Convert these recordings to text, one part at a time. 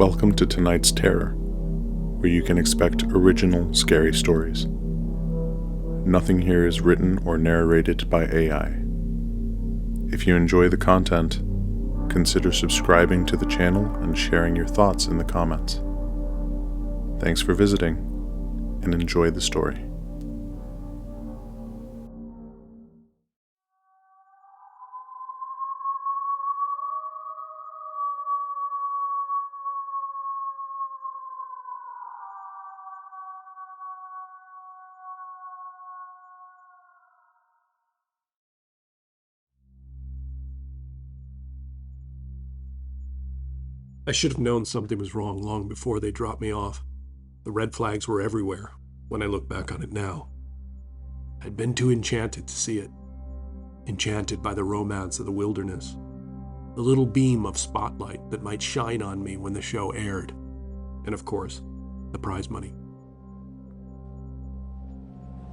Welcome to tonight's Terror, where you can expect original scary stories. Nothing here is written or narrated by AI. If you enjoy the content, consider subscribing to the channel and sharing your thoughts in the comments. Thanks for visiting, and enjoy the story. I should have known something was wrong long before they dropped me off. The red flags were everywhere when I look back on it now. I'd been too enchanted to see it. Enchanted by the romance of the wilderness. The little beam of spotlight that might shine on me when the show aired. And of course, the prize money.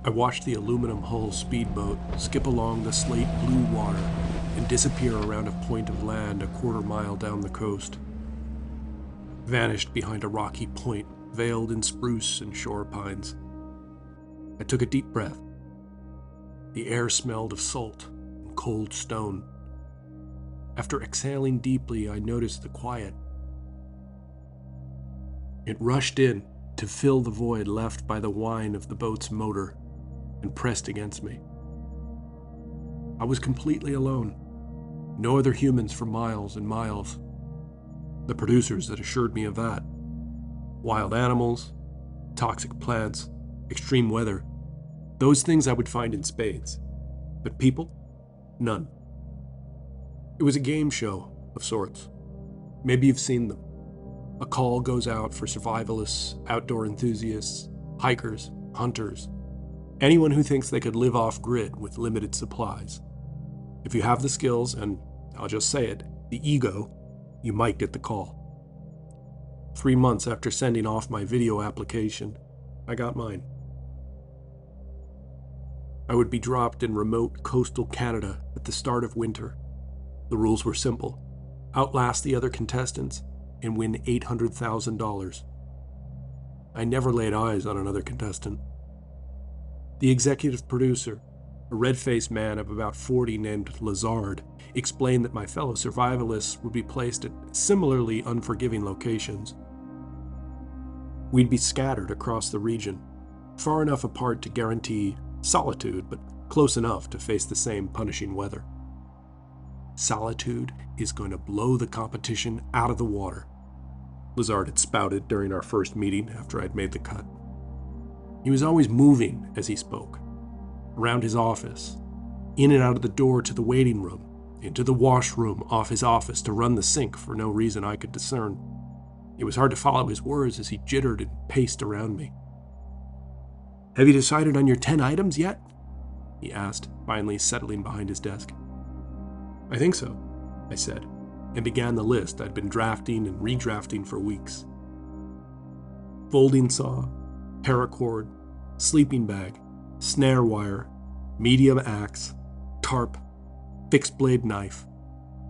I watched the aluminum hull speedboat skip along the slate blue water and disappear around a point of land a quarter mile down the coast. Vanished behind a rocky point veiled in spruce and shore pines. I took a deep breath. The air smelled of salt and cold stone. After exhaling deeply, I noticed the quiet. It rushed in to fill the void left by the whine of the boat's motor and pressed against me. I was completely alone. No other humans for miles and miles. The producers that assured me of that. Wild animals, toxic plants, extreme weather. Those things I would find in spades. But people? None. It was a game show of sorts. Maybe you've seen them. A call goes out for survivalists, outdoor enthusiasts, hikers, hunters, anyone who thinks they could live off-grid with limited supplies. If you have the skills, and I'll just say it, the ego, you might get the call. 3 months after sending off my video application, I got mine. I would be dropped in remote coastal Canada at the start of winter. The rules were simple. Outlast the other contestants and win $800,000. I never laid eyes on another contestant. The executive producer, a red-faced man of about 40 named Lazard, explained that my fellow survivalists would be placed at similarly unforgiving locations. We'd be scattered across the region, far enough apart to guarantee solitude, but close enough to face the same punishing weather. Solitude is going to blow the competition out of the water, Lazard had spouted during our first meeting after I'd made the cut. He was always moving as he spoke. Around his office, in and out of the door to the waiting room, into the washroom off his office to run the sink for no reason I could discern. It was hard to follow his words as he jittered and paced around me. "Have you decided on your 10 items yet?" he asked, finally settling behind his desk. "I think so," I said, and began the list I'd been drafting and redrafting for weeks. Folding saw, paracord, sleeping bag, snare wire, medium axe, tarp, fixed blade knife,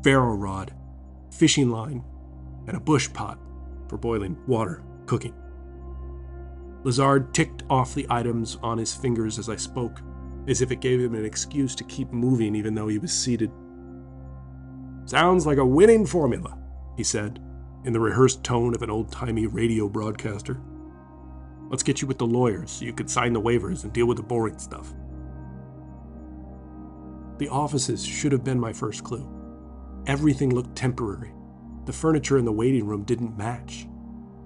ferro rod, fishing line, and a bush pot for boiling water, cooking. Lazard ticked off the items on his fingers as I spoke, as if it gave him an excuse to keep moving even though he was seated. "Sounds like a winning formula," he said, in the rehearsed tone of an old-timey radio broadcaster. "Let's get you with the lawyers so you could sign the waivers and deal with the boring stuff." The offices should have been my first clue. Everything looked temporary. The furniture in the waiting room didn't match.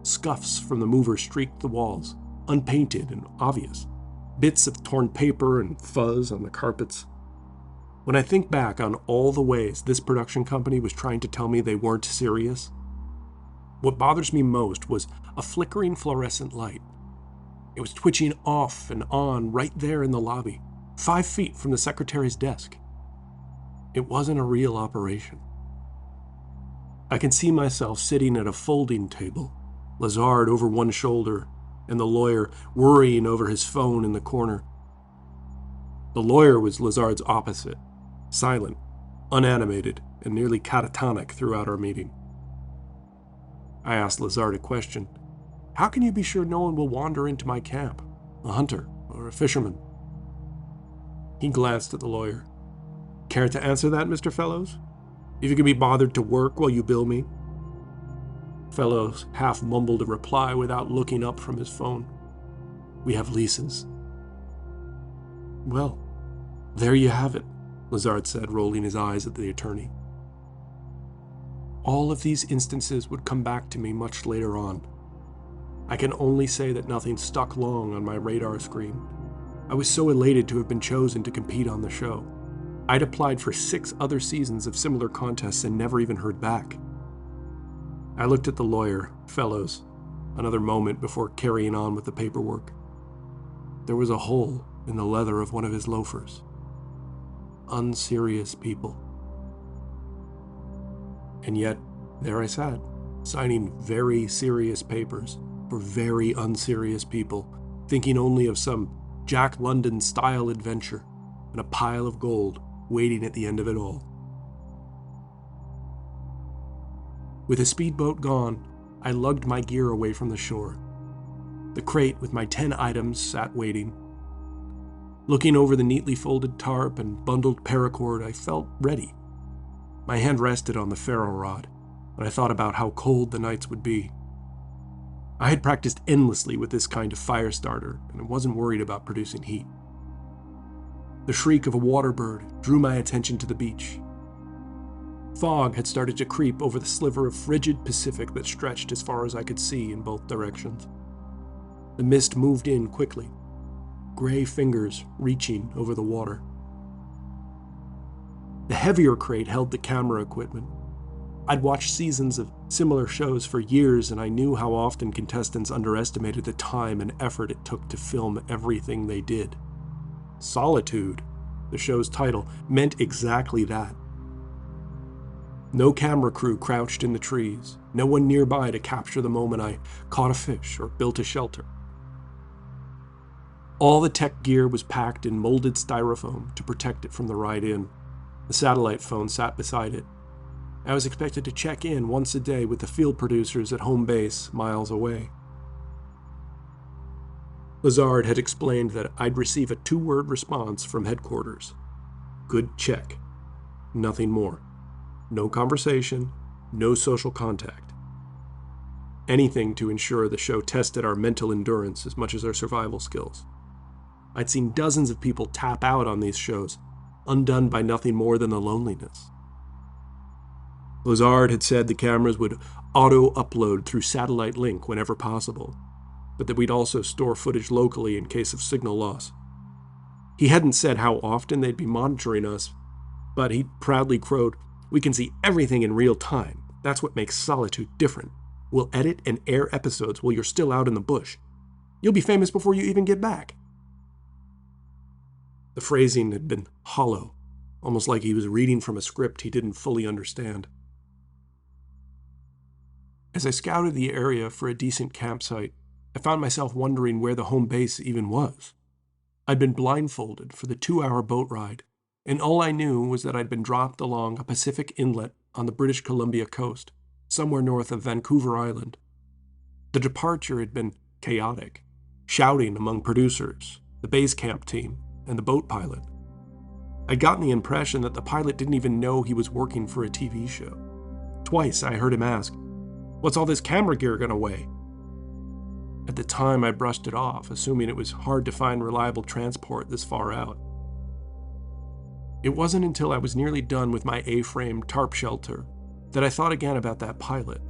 Scuffs from the mover streaked the walls, unpainted and obvious. Bits of torn paper and fuzz on the carpets. When I think back on all the ways this production company was trying to tell me they weren't serious, what bothers me most was a flickering fluorescent light. It was twitching off and on right there in the lobby, 5 feet from the secretary's desk. It wasn't a real operation. I can see myself sitting at a folding table, Lazard over one shoulder, and the lawyer worrying over his phone in the corner. The lawyer was Lazard's opposite, silent, unanimated, and nearly catatonic throughout our meeting. I asked Lazard a question. How can you be sure no one will wander into my camp? A hunter or a fisherman? He glanced at the lawyer. Care to answer that, Mr. Fellows? If you can be bothered to work while you bill me? Fellows half mumbled a reply without looking up from his phone. We have leases. Well, there you have it, Lazard said, rolling his eyes at the attorney. All of these instances would come back to me much later on. I can only say that nothing stuck long on my radar screen. I was so elated to have been chosen to compete on the show. I'd applied for 6 other seasons of similar contests and never even heard back. I looked at the lawyer, Fellows, another moment before carrying on with the paperwork. There was a hole in the leather of one of his loafers. Unserious people. And yet, there I sat, signing very serious papers for very unserious people, thinking only of some Jack London-style adventure and a pile of gold waiting at the end of it all. With a speedboat gone, I lugged my gear away from the shore. The crate with my 10 items sat waiting. Looking over the neatly folded tarp and bundled paracord, I felt ready. My hand rested on the ferro rod, and I thought about how cold the nights would be. I had practiced endlessly with this kind of fire starter, and I wasn't worried about producing heat. The shriek of a water bird drew my attention to the beach. Fog had started to creep over the sliver of frigid Pacific that stretched as far as I could see in both directions. The mist moved in quickly, gray fingers reaching over the water. The heavier crate held the camera equipment. I'd watched seasons of similar shows for years, and I knew how often contestants underestimated the time and effort it took to film everything they did. Solitude, the show's title, meant exactly that. No camera crew crouched in the trees, no one nearby to capture the moment I caught a fish or built a shelter. All the tech gear was packed in molded styrofoam to protect it from the ride in. The satellite phone sat beside it. I was expected to check in once a day with the field producers at home base miles away. Lazard had explained that I'd receive a 2-word response from headquarters. Good check. Nothing more. No conversation, no social contact. Anything to ensure the show tested our mental endurance as much as our survival skills. I'd seen dozens of people tap out on these shows, undone by nothing more than the loneliness. Lazard had said the cameras would auto-upload through satellite link whenever possible, but that we'd also store footage locally in case of signal loss. He hadn't said how often they'd be monitoring us, but he proudly crowed, "We can see everything in real time. That's what makes Solitude different. We'll edit and air episodes while you're still out in the bush. You'll be famous before you even get back." The phrasing had been hollow, almost like he was reading from a script he didn't fully understand. As I scouted the area for a decent campsite, I found myself wondering where the home base even was. I'd been blindfolded for the 2-hour boat ride, and all I knew was that I'd been dropped along a Pacific inlet on the British Columbia coast, somewhere north of Vancouver Island. The departure had been chaotic, shouting among producers, the base camp team, and the boat pilot. I'd gotten the impression that the pilot didn't even know he was working for a TV show. Twice I heard him ask, "What's all this camera gear gonna weigh?" At the time, I brushed it off, assuming it was hard to find reliable transport this far out. It wasn't until I was nearly done with my A-frame tarp shelter that I thought again about that pilot.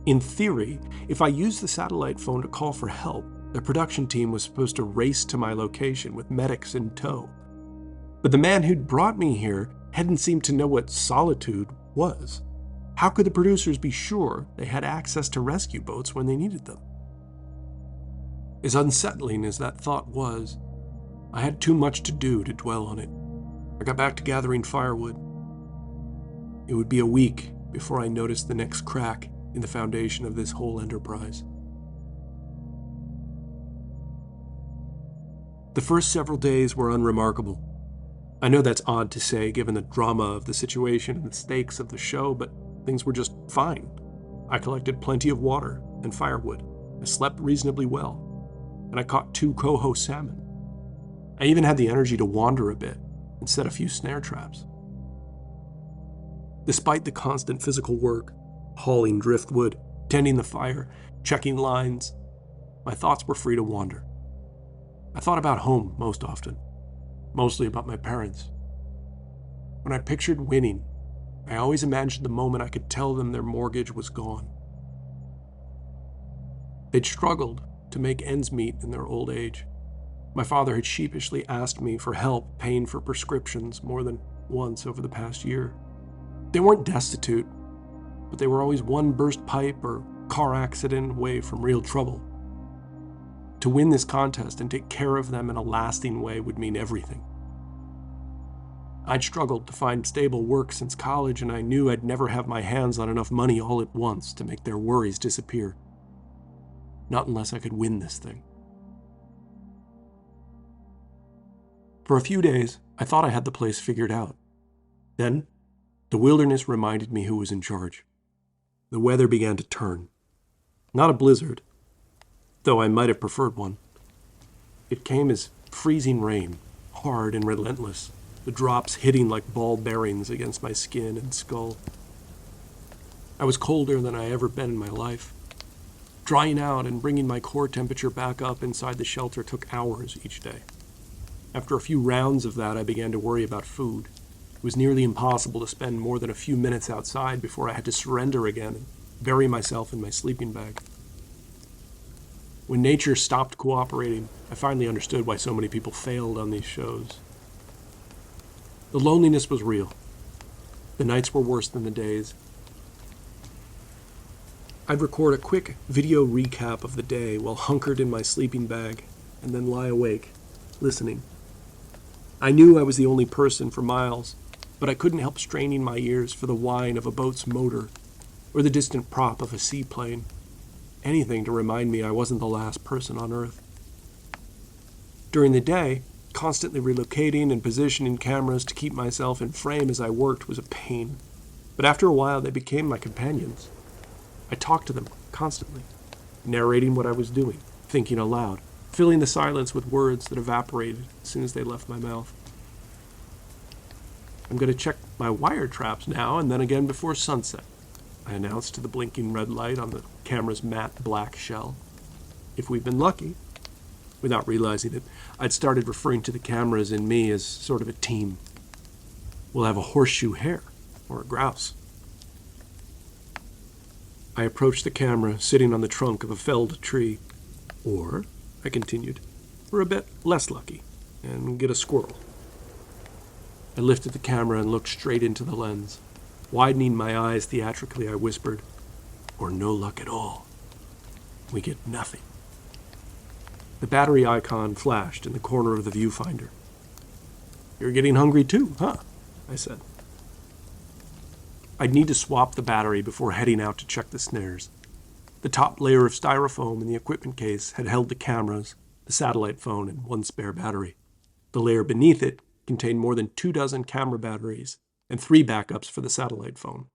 In theory, if I used the satellite phone to call for help, the production team was supposed to race to my location with medics in tow. But the man who'd brought me here hadn't seemed to know what Solitude was. How could the producers be sure they had access to rescue boats when they needed them? As unsettling as that thought was, I had too much to do to dwell on it. I got back to gathering firewood. It would be a week before I noticed the next crack in the foundation of this whole enterprise. The first several days were unremarkable. I know that's odd to say given the drama of the situation and the stakes of the show, but things were just fine. I collected plenty of water and firewood. I slept reasonably well, and I caught 2 coho salmon. I even had the energy to wander a bit and set a few snare traps. Despite the constant physical work, hauling driftwood, tending the fire, checking lines, my thoughts were free to wander. I thought about home most often, mostly about my parents. When I pictured winning, I always imagined the moment I could tell them their mortgage was gone. They'd struggled to make ends meet in their old age. My father had sheepishly asked me for help paying for prescriptions more than once over the past year. They weren't destitute, but they were always one burst pipe or car accident away from real trouble. To win this contest and take care of them in a lasting way would mean everything. I'd struggled to find stable work since college, and I knew I'd never have my hands on enough money all at once to make their worries disappear. Not unless I could win this thing. For a few days, I thought I had the place figured out. Then, the wilderness reminded me who was in charge. The weather began to turn. Not a blizzard, though I might have preferred one. It came as freezing rain, hard and relentless, the drops hitting like ball bearings against my skin and skull. I was colder than I ever been in my life. Drying out and bringing my core temperature back up inside the shelter took hours each day. After a few rounds of that, I began to worry about food. It was nearly impossible to spend more than a few minutes outside before I had to surrender again and bury myself in my sleeping bag. When nature stopped cooperating, I finally understood why so many people failed on these shows. The loneliness was real. The nights were worse than the days. I'd record a quick video recap of the day while hunkered in my sleeping bag and then lie awake, listening. I knew I was the only person for miles, but I couldn't help straining my ears for the whine of a boat's motor or the distant prop of a seaplane. Anything to remind me I wasn't the last person on Earth. During the day, constantly relocating and positioning cameras to keep myself in frame as I worked was a pain. But after a while, they became my companions. I talked to them constantly, narrating what I was doing, thinking aloud, filling the silence with words that evaporated as soon as they left my mouth. I'm going to check my wire traps now and then again before sunset, I announced to the blinking red light on the camera's matte black shell. If we've been lucky. Without realizing it, I'd started referring to the cameras and me as sort of a team. We'll have a horseshoe hare or a grouse. I approached the camera sitting on the trunk of a felled tree. Or, I continued, we're a bit less lucky and get a squirrel. I lifted the camera and looked straight into the lens. Widening my eyes theatrically, I whispered, or no luck at all. We get nothing. The battery icon flashed in the corner of the viewfinder. You're getting hungry too, huh? I said. I'd need to swap the battery before heading out to check the snares. The top layer of styrofoam in the equipment case had held the cameras, the satellite phone, and one spare battery. The layer beneath it contained more than 24 camera batteries and 3 backups for the satellite phone.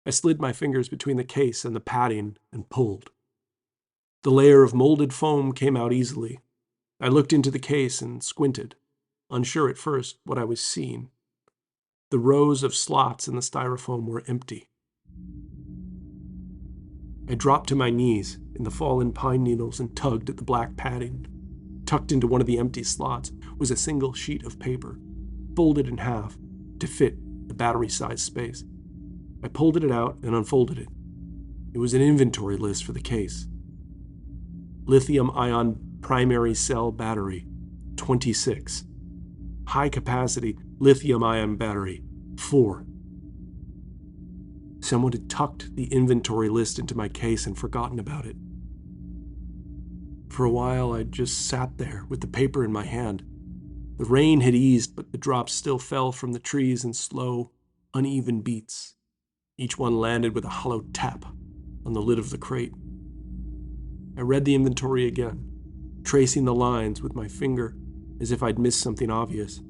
I slid my fingers between the case and the padding and pulled. The layer of molded foam came out easily. I looked into the case and squinted, unsure at first what I was seeing. The rows of slots in the styrofoam were empty. I dropped to my knees in the fallen pine needles and tugged at the black padding. Tucked into one of the empty slots was a single sheet of paper, folded in half to fit the battery-sized space. I pulled it out and unfolded it. It was an inventory list for the case. Lithium-ion primary cell battery, 26. High-capacity lithium-ion battery, 4. Someone had tucked the inventory list into my case and forgotten about it. For a while, I just sat there with the paper in my hand. The rain had eased, but the drops still fell from the trees in slow, uneven beats. Each one landed with a hollow tap on the lid of the crate. I read the inventory again, tracing the lines with my finger as if I'd missed something obvious.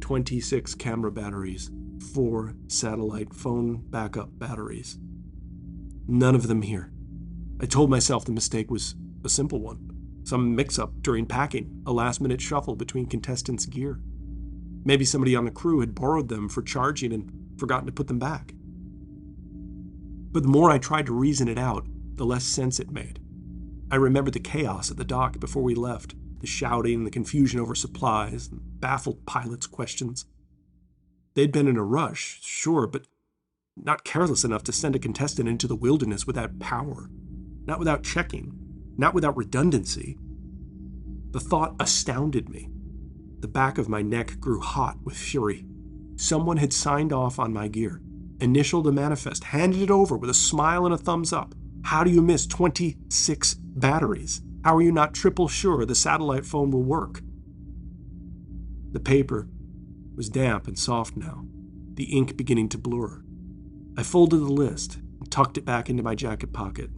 26 camera batteries, 4 satellite phone backup batteries. None of them here. I told myself the mistake was a simple one. Some mix-up during packing, a last-minute shuffle between contestants' gear. Maybe somebody on the crew had borrowed them for charging and forgotten to put them back. But the more I tried to reason it out, the less sense it made. I remembered the chaos at the dock before we left, the shouting, the confusion over supplies, and baffled pilots' questions. They'd been in a rush, sure, but not careless enough to send a contestant into the wilderness without power, not without checking, not without redundancy. The thought astounded me. The back of my neck grew hot with fury. Someone had signed off on my gear, initialed a manifest, handed it over with a smile and a thumbs up. How do you miss 26 batteries? How are you not triple sure the satellite phone will work? The paper was damp and soft now, the ink beginning to blur. I folded the list and tucked it back into my jacket pocket.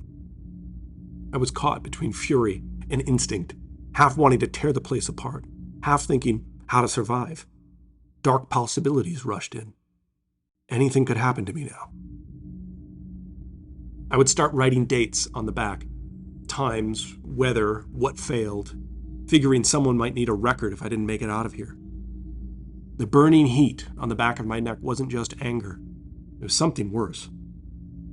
I was caught between fury and instinct, half wanting to tear the place apart, half thinking how to survive. Dark possibilities rushed in. Anything could happen to me now. I would start writing dates on the back. Times, weather, what failed, figuring someone might need a record if I didn't make it out of here. The burning heat on the back of my neck wasn't just anger. It was something worse.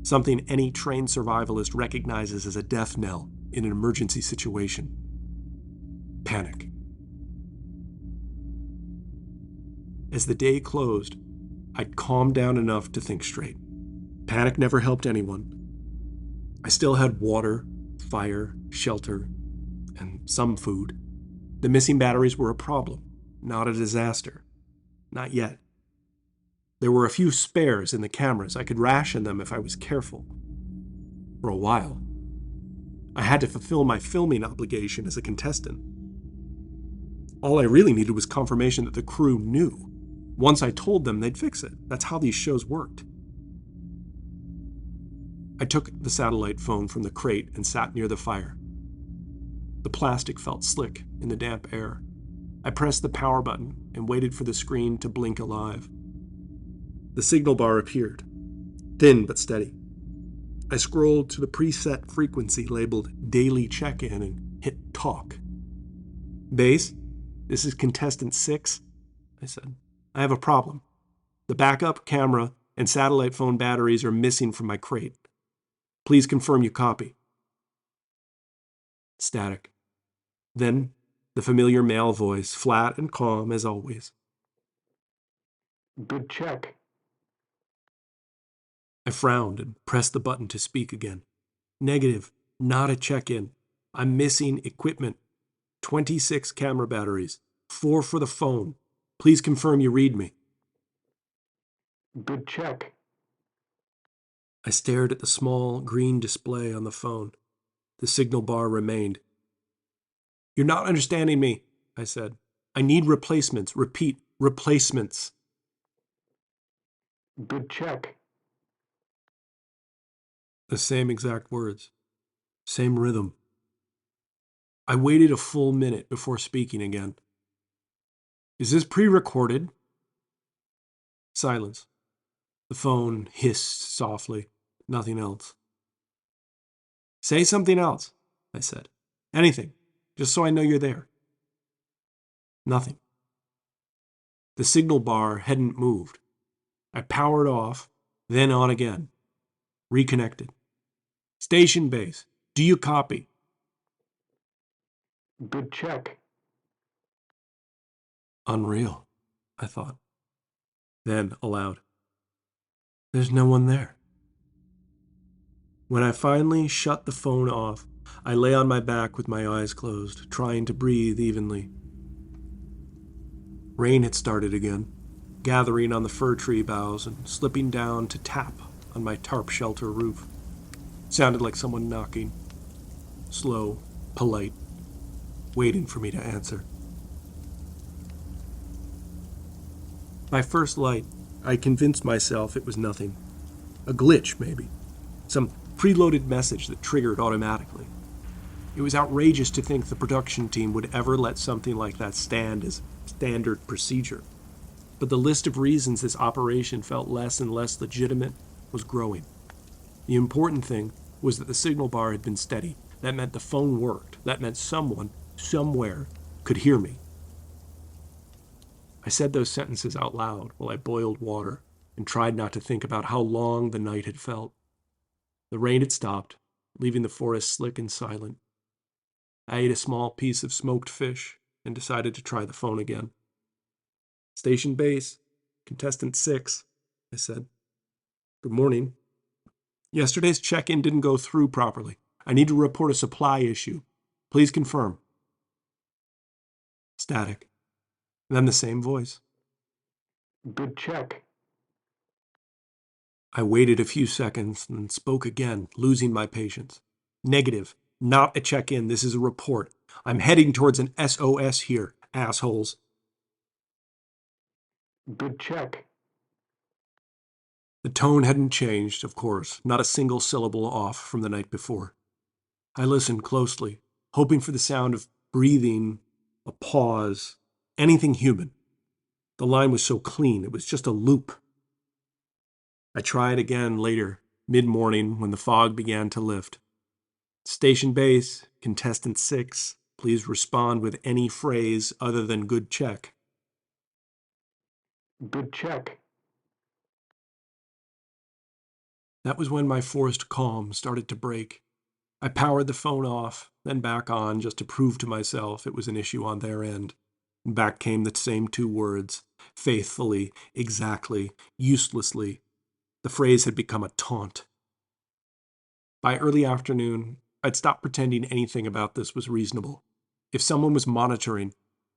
Something any trained survivalist recognizes as a death knell in an emergency situation. Panic. As the day closed, I'd calmed down enough to think straight. Panic never helped anyone. I still had water, fire, shelter, and some food. The missing batteries were a problem, not a disaster. Not yet. There were a few spares in the cameras. I could ration them if I was careful. For a while. I had to fulfill my filming obligation as a contestant. All I really needed was confirmation that the crew knew. Once I told them, they'd fix it. That's how these shows worked. I took the satellite phone from the crate and sat near the fire. The plastic felt slick in the damp air. I pressed the power button and waited for the screen to blink alive. The signal bar appeared, thin but steady. I scrolled to the preset frequency labeled Daily Check-In and hit Talk. Base, this is contestant 6, I said. I have a problem. The backup camera and satellite phone batteries are missing from my crate. Please confirm you copy. Static. Then, the familiar male voice, flat and calm as always. Good check. I frowned and pressed the button to speak again. Negative, not a check-in. I'm missing equipment. 26 camera batteries, 4 for the phone. Please confirm you read me. Good check. I stared at the small green display on the phone. The signal bar remained. You're not understanding me, I said. I need replacements. Repeat, replacements. Good check. The same exact words. Same rhythm. I waited a full minute before speaking again. Is this pre-recorded? Silence. The phone hissed softly. Nothing else. Say something else, I said. Anything, just so I know you're there. Nothing. The signal bar hadn't moved. I powered off, then on again. Reconnected. Station base, do you copy? Good check. Unreal, I thought. Then, aloud, there's no one there. When I finally shut the phone off, I lay on my back with my eyes closed, trying to breathe evenly. Rain had started again, gathering on the fir tree boughs and slipping down to tap on my tarp shelter roof. It sounded like someone knocking, slow, polite, waiting for me to answer. By first light, I convinced myself it was nothing. A glitch, maybe. Some preloaded message that triggered automatically. It was outrageous to think the production team would ever let something like that stand as standard procedure. But the list of reasons this operation felt less and less legitimate was growing. The important thing was that the signal bar had been steady. That meant the phone worked. That meant someone, somewhere, could hear me. I said those sentences out loud while I boiled water and tried not to think about how long the night had felt. The rain had stopped, leaving the forest slick and silent. I ate a small piece of smoked fish and decided to try the phone again. Station base, contestant 6, I said. Good morning. Yesterday's check-in didn't go through properly. I need to report a supply issue. Please confirm. Static. Then the same voice. Good check. I waited a few seconds and spoke again, losing my patience. Negative. Not a check-in. This is a report. I'm heading towards an SOS here, assholes. Good check. The tone hadn't changed, of course, not a single syllable off from the night before. I listened closely, hoping for the sound of breathing, a pause, anything human. The line was so clean, it was just a loop. I tried again later, mid-morning, when the fog began to lift. Station base, contestant 6, please respond with any phrase other than good check. Good check. That was when my forced calm started to break. I powered the phone off, then back on just to prove to myself it was an issue on their end. And back came the same two words, faithfully, exactly, uselessly. The phrase had become a taunt. By early afternoon, I'd stopped pretending anything about this was reasonable. If someone was monitoring,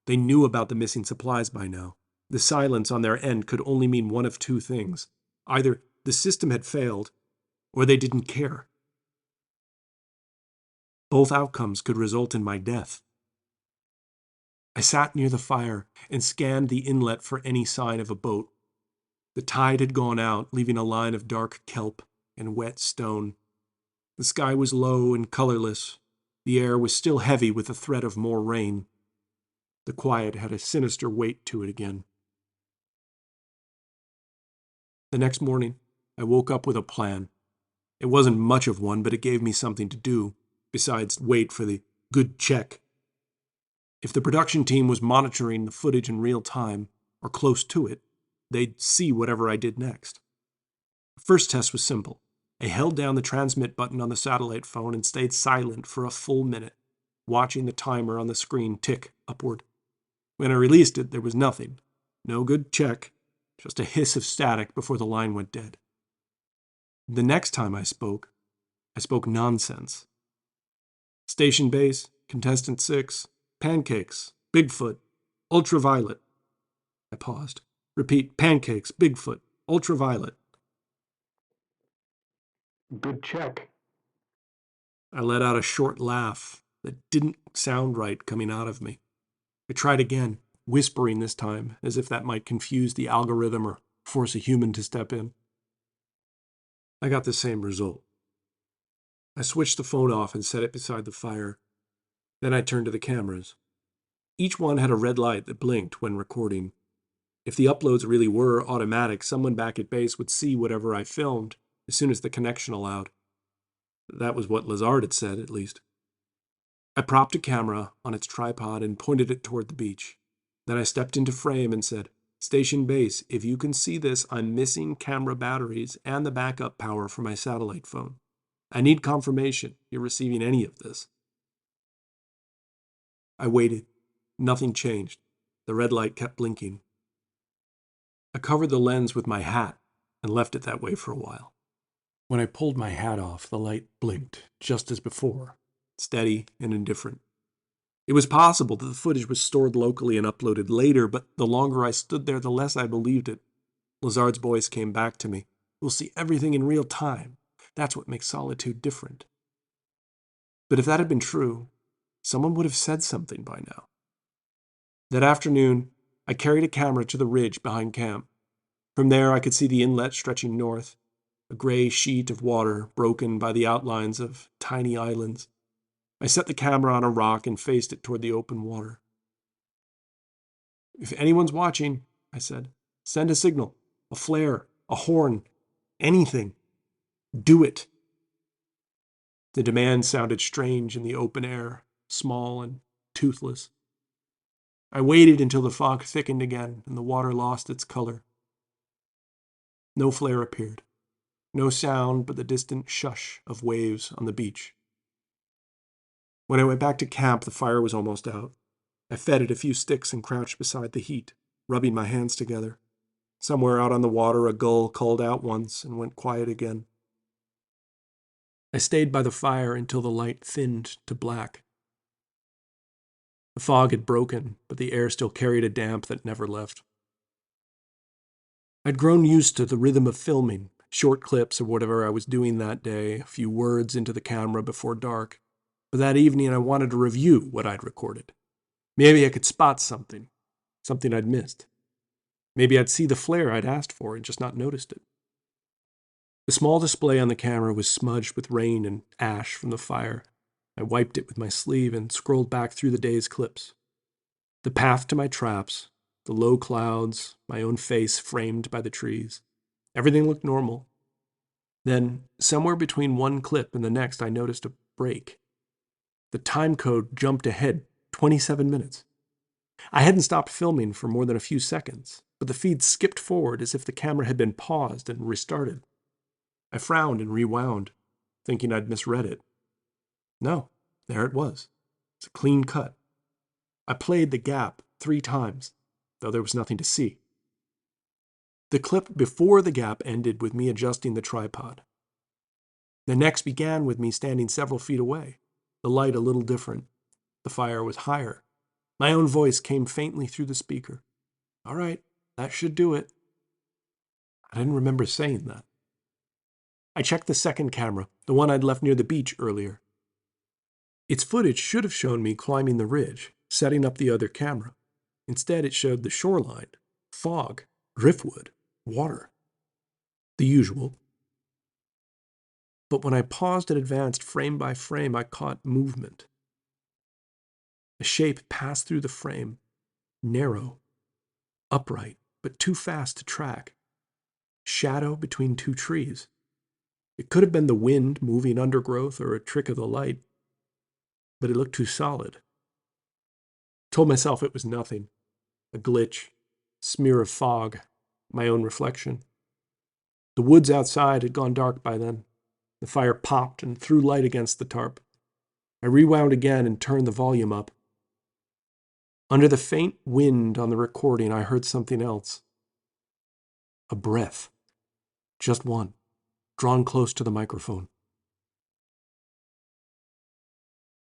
they knew about the missing supplies by now. The silence on their end could only mean one of two things. Either the system had failed, or they didn't care. Both outcomes could result in my death. I sat near the fire and scanned the inlet for any sign of a boat. The tide had gone out, leaving a line of dark kelp and wet stone. The sky was low and colorless. The air was still heavy with the threat of more rain. The quiet had a sinister weight to it again. The next morning, I woke up with a plan. It wasn't much of one, but it gave me something to do, besides wait for the good check. If the production team was monitoring the footage in real time, or close to it, they'd see whatever I did next. The first test was simple. I held down the transmit button on the satellite phone and stayed silent for a full minute, watching the timer on the screen tick upward. When I released it, there was nothing. No good check, just a hiss of static before the line went dead. The next time I spoke nonsense. Station base, contestant 6, pancakes, Bigfoot, ultraviolet. I paused. Repeat, pancakes, Bigfoot, ultraviolet. Good check. I let out a short laugh that didn't sound right coming out of me. I tried again, whispering this time, as if that might confuse the algorithm or force a human to step in. I got the same result. I switched the phone off and set it beside the fire. Then I turned to the cameras. Each one had a red light that blinked when recording. If the uploads really were automatic, someone back at base would see whatever I filmed as soon as the connection allowed. That was what Lazard had said, at least. I propped a camera on its tripod and pointed it toward the beach. Then I stepped into frame and said, Station base, if you can see this, I'm missing camera batteries and the backup power for my satellite phone. I need confirmation you're receiving any of this. I waited. Nothing changed. The red light kept blinking. I covered the lens with my hat and left it that way for a while. When I pulled my hat off, the light blinked, just as before, steady and indifferent. It was possible that the footage was stored locally and uploaded later, but the longer I stood there, the less I believed it. Lazard's voice came back to me. We'll see everything in real time. That's what makes solitude different. But if that had been true, someone would have said something by now. That afternoon, I carried a camera to the ridge behind camp. From there, I could see the inlet stretching north, a gray sheet of water broken by the outlines of tiny islands. I set the camera on a rock and faced it toward the open water. If anyone's watching, I said, send a signal, a flare, a horn, anything. Do it. The demand sounded strange in the open air, small and toothless. I waited until the fog thickened again and the water lost its color. No flare appeared. No sound but the distant shush of waves on the beach. When I went back to camp, the fire was almost out. I fed it a few sticks and crouched beside the heat, rubbing my hands together. Somewhere out on the water, a gull called out once and went quiet again. I stayed by the fire until the light thinned to black. The fog had broken, but the air still carried a damp that never left. I'd grown used to the rhythm of filming, short clips of whatever I was doing that day, a few words into the camera before dark. But that evening I wanted to review what I'd recorded. Maybe I could spot something I'd missed. Maybe I'd see the flare I'd asked for and just not noticed it. The small display on the camera was smudged with rain and ash from the fire. I wiped it with my sleeve and scrolled back through the day's clips. The path to my traps, the low clouds, my own face framed by the trees. Everything looked normal. Then, somewhere between one clip and the next, I noticed a break. The time code jumped ahead 27 minutes. I hadn't stopped filming for more than a few seconds, but the feed skipped forward as if the camera had been paused and restarted. I frowned and rewound, thinking I'd misread it. No, there it was. It's a clean cut. I played the gap 3 times, though there was nothing to see. The clip before the gap ended with me adjusting the tripod. The next began with me standing several feet away, the light a little different. The fire was higher. My own voice came faintly through the speaker. All right, that should do it. I didn't remember saying that. I checked the second camera, the one I'd left near the beach earlier. Its footage should have shown me climbing the ridge, setting up the other camera. Instead, it showed the shoreline, fog, driftwood, water. The usual. But when I paused and advanced frame by frame, I caught movement. A shape passed through the frame, narrow, upright, but too fast to track. Shadow between 2 trees. It could have been the wind moving undergrowth or a trick of the light, but it looked too solid. Told myself it was nothing. A glitch, smear of fog, my own reflection. The woods outside had gone dark by then. The fire popped and threw light against the tarp. I rewound again and turned the volume up. Under the faint wind on the recording, I heard something else. A breath. Just one, drawn close to the microphone.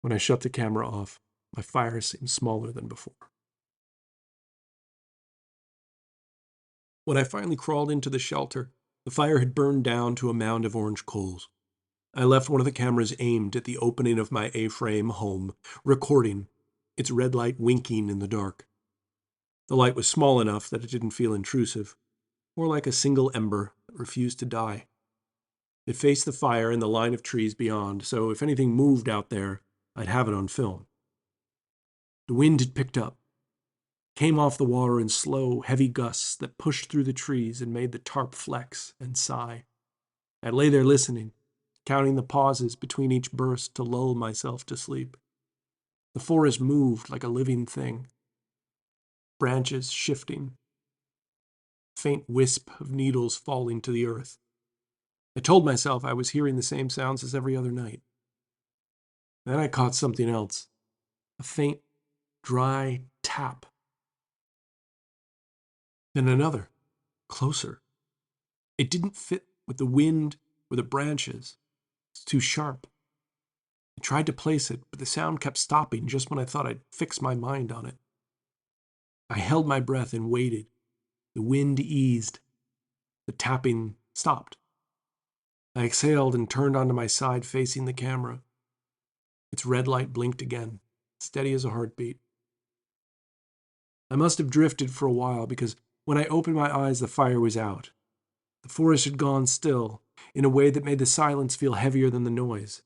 When I shut the camera off, my fire seemed smaller than before. When I finally crawled into the shelter, the fire had burned down to a mound of orange coals. I left one of the cameras aimed at the opening of my A-frame home, recording, its red light winking in the dark. The light was small enough that it didn't feel intrusive, more like a single ember that refused to die. It faced the fire and the line of trees beyond, so if anything moved out there, I'd have it on film. The wind had picked up, came off the water in slow, heavy gusts that pushed through the trees and made the tarp flex and sigh. I lay there listening, counting the pauses between each burst to lull myself to sleep. The forest moved like a living thing, branches shifting, faint wisp of needles falling to the earth. I told myself I was hearing the same sounds as every other night. Then I caught something else, a faint, dry tap. Then another, closer. It didn't fit with the wind or the branches. It's too sharp. I tried to place it, but the sound kept stopping just when I thought I'd fix my mind on it. I held my breath and waited. The wind eased. The tapping stopped. I exhaled and turned onto my side facing the camera. Its red light blinked again, steady as a heartbeat. I must have drifted for a while because when I opened my eyes, the fire was out. The forest had gone still, in a way that made the silence feel heavier than the noise.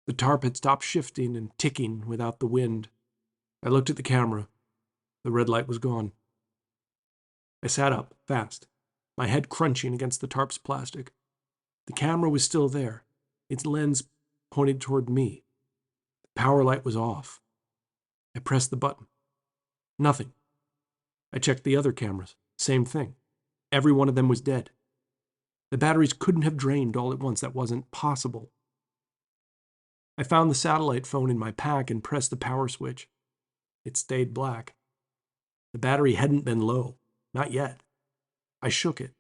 The tarp had stopped shifting and ticking without the wind. I looked at the camera. The red light was gone. I sat up, fast, my head crunching against the tarp's plastic. The camera was still there, its lens pointed toward me. The power light was off. I pressed the button. Nothing. I checked the other cameras. Same thing. Every one of them was dead. The batteries couldn't have drained all at once. That wasn't possible. I found the satellite phone in my pack and pressed the power switch. It stayed black. The battery hadn't been low. Not yet. I shook it,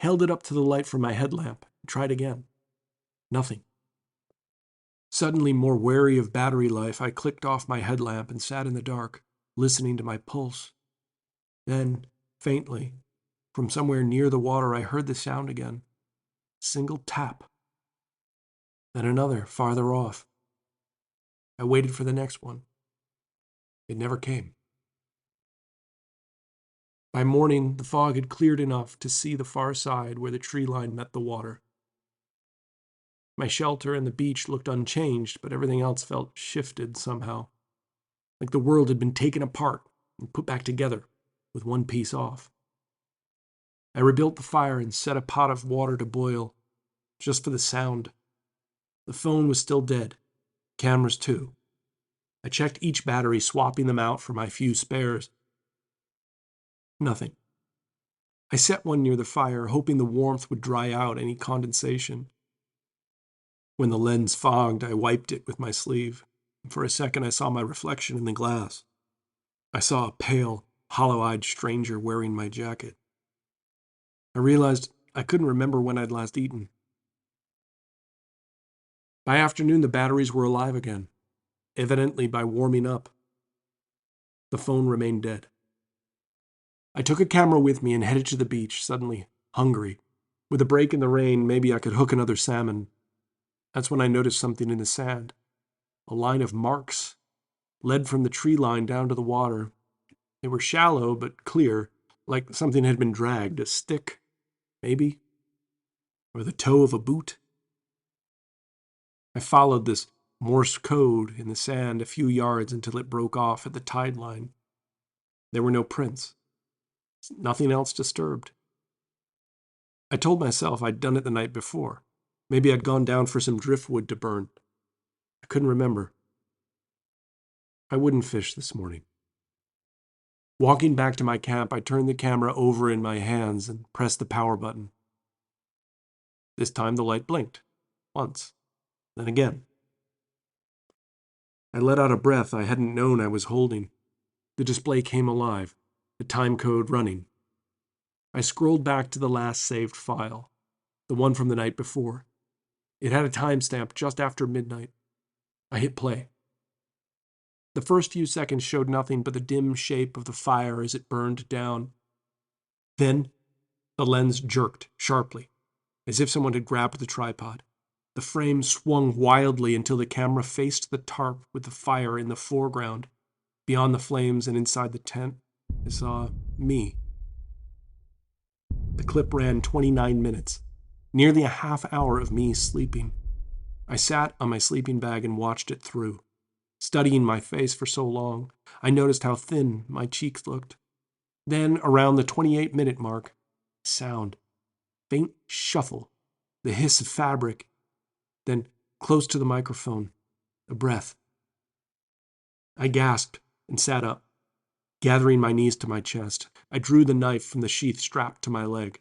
held it up to the light from my headlamp, and tried again. Nothing. Suddenly more wary of battery life, I clicked off my headlamp and sat in the dark, listening to my pulse. Then, faintly, from somewhere near the water, I heard the sound again. A single tap. Then another, farther off. I waited for the next one. It never came. By morning, the fog had cleared enough to see the far side where the tree line met the water. My shelter and the beach looked unchanged, but everything else felt shifted somehow, like the world had been taken apart and put back together with one piece off. I rebuilt the fire and set a pot of water to boil, just for the sound. The phone was still dead, cameras too. I checked each battery, swapping them out for my few spares. Nothing. I set one near the fire, hoping the warmth would dry out any condensation. When the lens fogged, I wiped it with my sleeve, and for a second I saw my reflection in the glass. I saw a pale, hollow-eyed stranger wearing my jacket. I realized I couldn't remember when I'd last eaten. By afternoon, the batteries were alive again, evidently by warming up. The phone remained dead. I took a camera with me and headed to the beach, suddenly hungry. With a break in the rain, maybe I could hook another salmon. That's when I noticed something in the sand. A line of marks led from the tree line down to the water. They were shallow but clear, like something had been dragged. A stick, maybe, or the toe of a boot. I followed this Morse code in the sand a few yards until it broke off at the tide line. There were no prints. Nothing else disturbed. I told myself I'd done it the night before. Maybe I'd gone down for some driftwood to burn. I couldn't remember. I wouldn't fish this morning. Walking back to my camp, I turned the camera over in my hands and pressed the power button. This time the light blinked. Once. Then again. I let out a breath I hadn't known I was holding. The display came alive, the time code running. I scrolled back to the last saved file, the one from the night before. It had a timestamp just after midnight. I hit play. The first few seconds showed nothing but the dim shape of the fire as it burned down. Then the lens jerked sharply, as if someone had grabbed the tripod. The frame swung wildly until the camera faced the tarp with the fire in the foreground. Beyond the flames and inside the tent, I saw me. The clip ran 29 minutes, nearly a half hour of me sleeping. I sat on my sleeping bag and watched it through. Studying my face for so long, I noticed how thin my cheeks looked. Then, around the 28-minute mark, sound. Faint shuffle, the hiss of fabric. Then, close to the microphone, a breath. I gasped and sat up, gathering my knees to my chest. I drew the knife from the sheath strapped to my leg.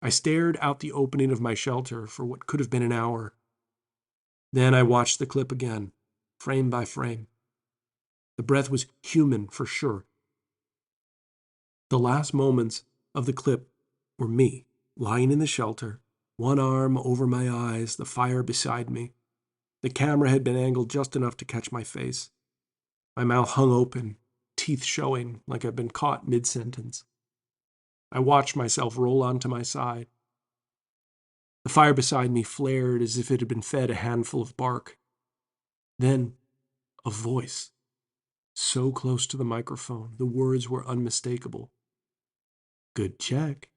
I stared out the opening of my shelter for what could have been an hour. Then I watched the clip again, frame by frame. The breath was human for sure. The last moments of the clip were me, lying in the shelter, one arm over my eyes, the fire beside me. The camera had been angled just enough to catch my face. My mouth hung open, teeth showing like I'd been caught mid-sentence. I watched myself roll onto my side. The fire beside me flared as if it had been fed a handful of bark. Then, a voice. So close to the microphone, the words were unmistakable. Good check.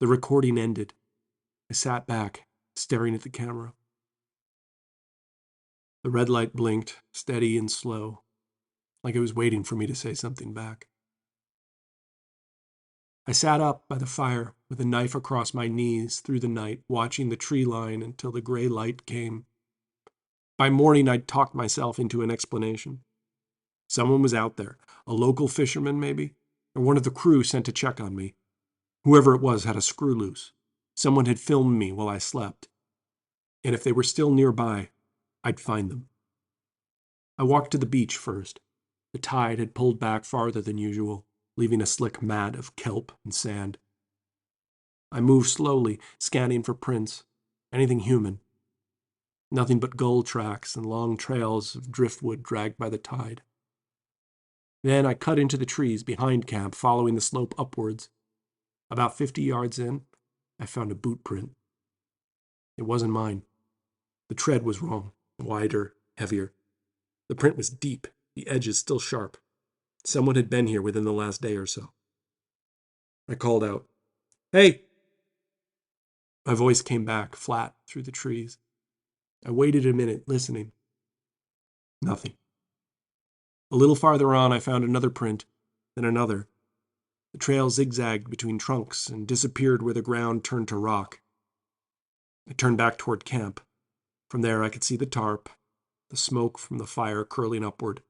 The recording ended. I sat back, staring at the camera. The red light blinked, steady and slow, like it was waiting for me to say something back. I sat up by the fire with a knife across my knees through the night, watching the tree line until the gray light came. By morning, I'd talked myself into an explanation. Someone was out there, a local fisherman maybe, or one of the crew sent to check on me. Whoever it was had a screw loose. Someone had filmed me while I slept. And if they were still nearby, I'd find them. I walked to the beach first. The tide had pulled back farther than usual, leaving a slick mat of kelp and sand. I moved slowly, scanning for prints, anything human. Nothing but gull tracks and long trails of driftwood dragged by the tide. Then I cut into the trees behind camp, following the slope upwards. About 50 yards in, I found a boot print. It wasn't mine. The tread was wrong, wider, heavier. The print was deep, the edges still sharp. Someone had been here within the last day or so. I called out, "Hey!" My voice came back, flat, through the trees. I waited a minute, listening. Nothing. A little farther on, I found another print, then another. The trail zigzagged between trunks and disappeared where the ground turned to rock. I turned back toward camp. From there, I could see the tarp, the smoke from the fire curling upward.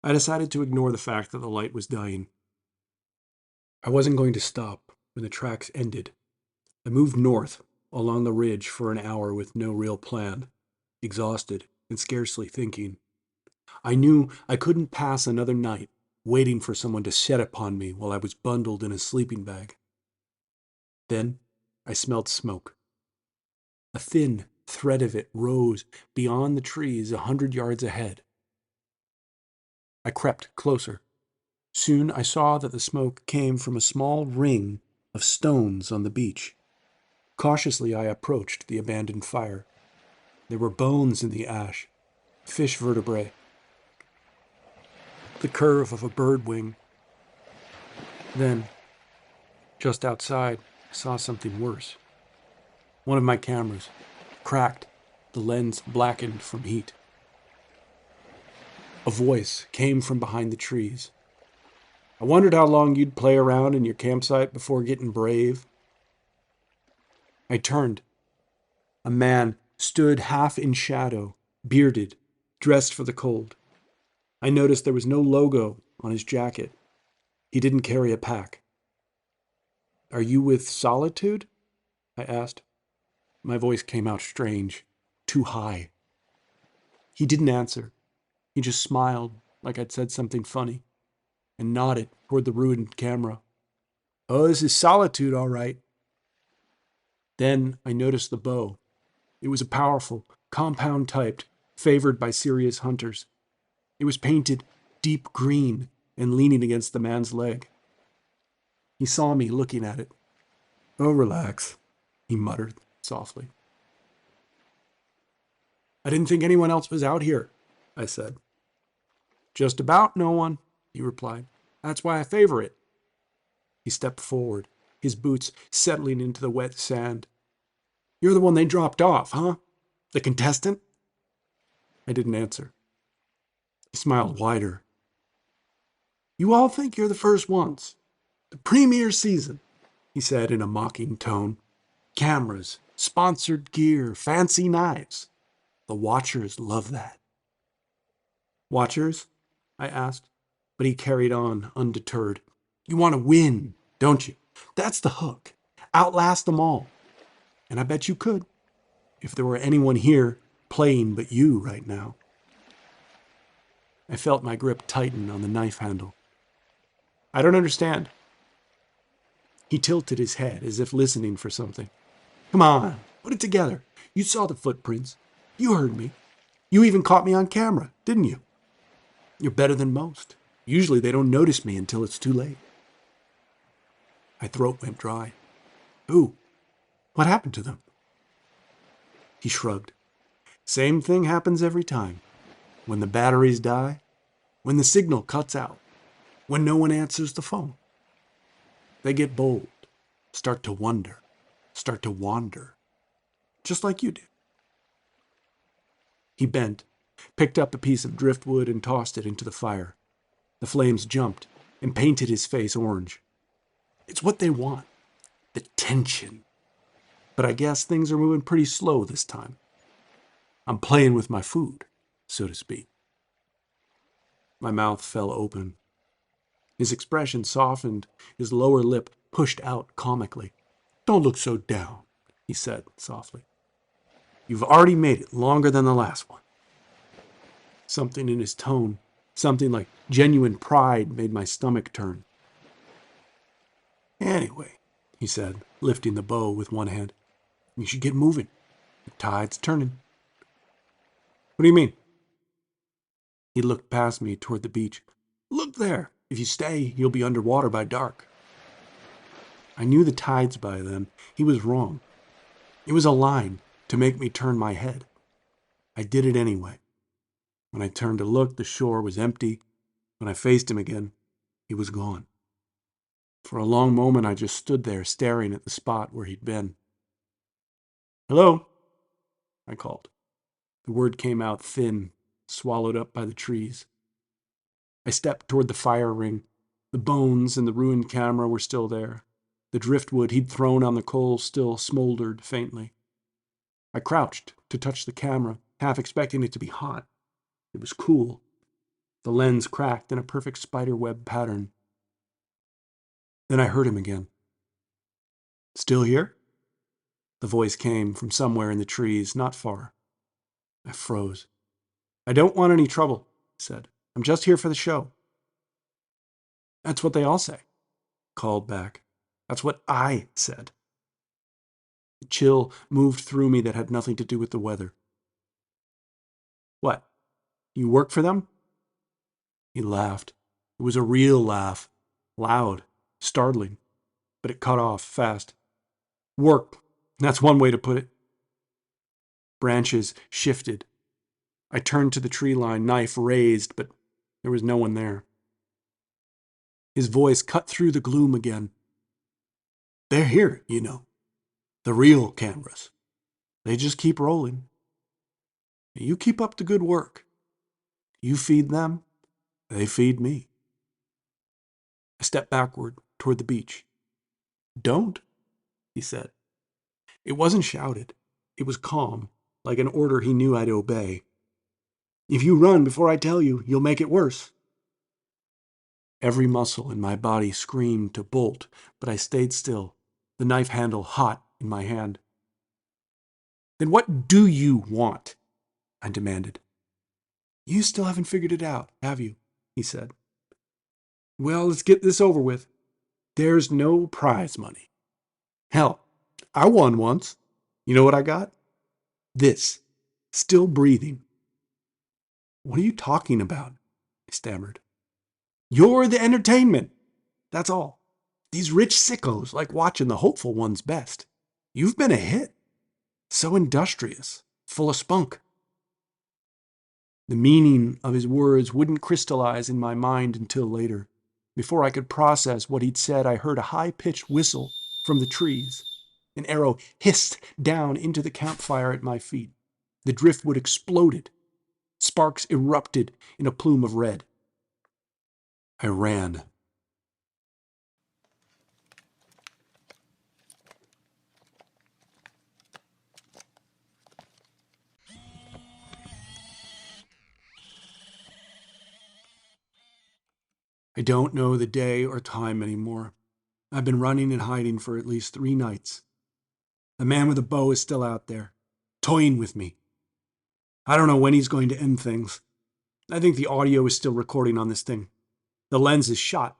I decided to ignore the fact that the light was dying. I wasn't going to stop when the tracks ended. I moved north, along the ridge for an hour with no real plan, exhausted and scarcely thinking. I knew I couldn't pass another night waiting for someone to set upon me while I was bundled in a sleeping bag. Then I smelled smoke. A thin thread of it rose beyond the trees 100 yards ahead. I crept closer. Soon I saw that the smoke came from a small ring of stones on the beach. Cautiously I approached the abandoned fire. There were bones in the ash, fish vertebrae, the curve of a bird wing. Then, just outside, I saw something worse. One of my cameras, cracked, the lens blackened from heat. A voice came from behind the trees. "I wondered how long you'd play around in your campsite before getting brave." I turned. A man stood half in shadow, bearded, dressed for the cold. I noticed there was no logo on his jacket. He didn't carry a pack. "Are you with Solitude?" I asked. My voice came out strange, too high. He didn't answer. He just smiled like I'd said something funny and nodded toward the ruined camera. "Oh, this is Solitude, all right." Then I noticed the bow. It was a powerful, compound-typed, favored by serious hunters. It was painted deep green and leaning against the man's leg. He saw me looking at it. "Oh, relax," he muttered softly. "I didn't think anyone else was out here," I said. "Just about no one," he replied. "That's why I favor it." He stepped forward, his boots settling into the wet sand. "You're the one they dropped off, huh? The contestant?" I didn't answer. He smiled wider. "You all think you're the first ones. The premier season," he said in a mocking tone. "Cameras, sponsored gear, fancy knives. The watchers love that." "Watchers?" I asked, but he carried on, undeterred. "You want to win, don't you? That's the hook. Outlast them all. And I bet you could, if there were anyone here playing but you right now." I felt my grip tighten on the knife handle. "I don't understand." He tilted his head as if listening for something. "Come on, put it together. You saw the footprints. You heard me. You even caught me on camera, didn't you? You're better than most. Usually they don't notice me until it's too late." My throat went dry. "Who? What happened to them?" He shrugged. "Same thing happens every time. When the batteries die, when the signal cuts out, when no one answers the phone. They get bold, start to wonder, start to wander, just like you did." He bent, picked up a piece of driftwood and tossed it into the fire. The flames jumped and painted his face orange. It's what they want. The tension. But I guess things are moving pretty slow this time. I'm playing with my food, so to speak. My mouth fell open. His expression softened, his lower lip pushed out comically. Don't look so down, he said softly. You've already made it longer than the last one. Something in his tone, something like genuine pride, made my stomach turn. Anyway, he said, lifting the bow with one hand, you should get moving. The tide's turning. What do you mean? He looked past me toward the beach. Look there. If you stay, you'll be underwater by dark. I knew the tides by then. He was wrong. It was a line to make me turn my head. I did it anyway. When I turned to look, the shore was empty. When I faced him again, he was gone. For a long moment, I just stood there staring at the spot where he'd been. Hello, I called. The word came out thin, swallowed up by the trees. I stepped toward the fire ring. The bones and the ruined camera were still there. The driftwood he'd thrown on the coals still smoldered faintly. I crouched to touch the camera, half expecting it to be hot. It was cool. The lens cracked in a perfect spiderweb pattern. Then I heard him again. Still here? The voice came from somewhere in the trees, not far. I froze. I don't want any trouble, he said. I'm just here for the show. That's what they all say, called back. That's what I said. A chill moved through me that had nothing to do with the weather. What? You work for them? He laughed. It was a real laugh. Loud, startling, but it cut off fast. Work, that's one way to put it. Branches shifted. I turned to the tree line, knife raised, but there was no one there. His voice cut through the gloom again. They're here, you know. The real cameras. They just keep rolling. You keep up the good work. You feed them, they feed me. I stepped backward toward the beach. Don't, he said. It wasn't shouted. It was calm, like an order he knew I'd obey. If you run before I tell you, you'll make it worse. Every muscle in my body screamed to bolt, but I stayed still, the knife handle hot in my hand. Then what do you want? I demanded. You still haven't figured it out, have you? He said. Well, let's get this over with. There's no prize money. Hell, I won once. You know what I got? This. Still breathing. What are you talking about? I stammered. You're the entertainment. That's all. These rich sickos like watching the hopeful ones best. You've been a hit. So industrious, full of spunk. The meaning of his words wouldn't crystallize in my mind until later. Before I could process what he'd said, I heard a high-pitched whistle from the trees. An arrow hissed down into the campfire at my feet. The driftwood exploded. Sparks erupted in a plume of red. I ran. I don't know the day or time anymore. I've been running and hiding for at least 3 nights. The man with the bow is still out there, toying with me. I don't know when he's going to end things. I think the audio is still recording on this thing. The lens is shot,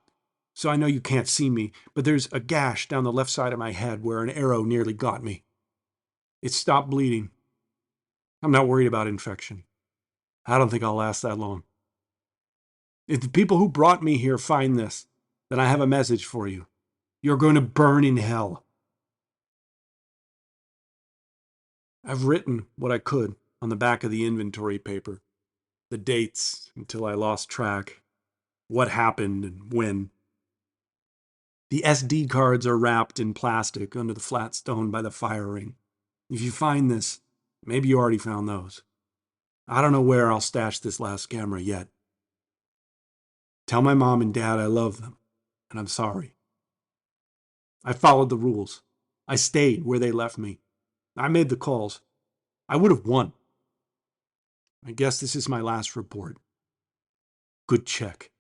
so I know you can't see me, but there's a gash down the left side of my head where an arrow nearly got me. It stopped bleeding. I'm not worried about infection. I don't think I'll last that long. If the people who brought me here find this, then I have a message for you. You're going to burn in hell. I've written what I could on the back of the inventory paper. The dates until I lost track. What happened and when. The SD cards are wrapped in plastic under the flat stone by the fire ring. If you find this, maybe you already found those. I don't know where I'll stash this last camera yet. Tell my mom and dad I love them, and I'm sorry. I followed the rules. I stayed where they left me. I made the calls. I would have won. I guess this is my last report. Good check.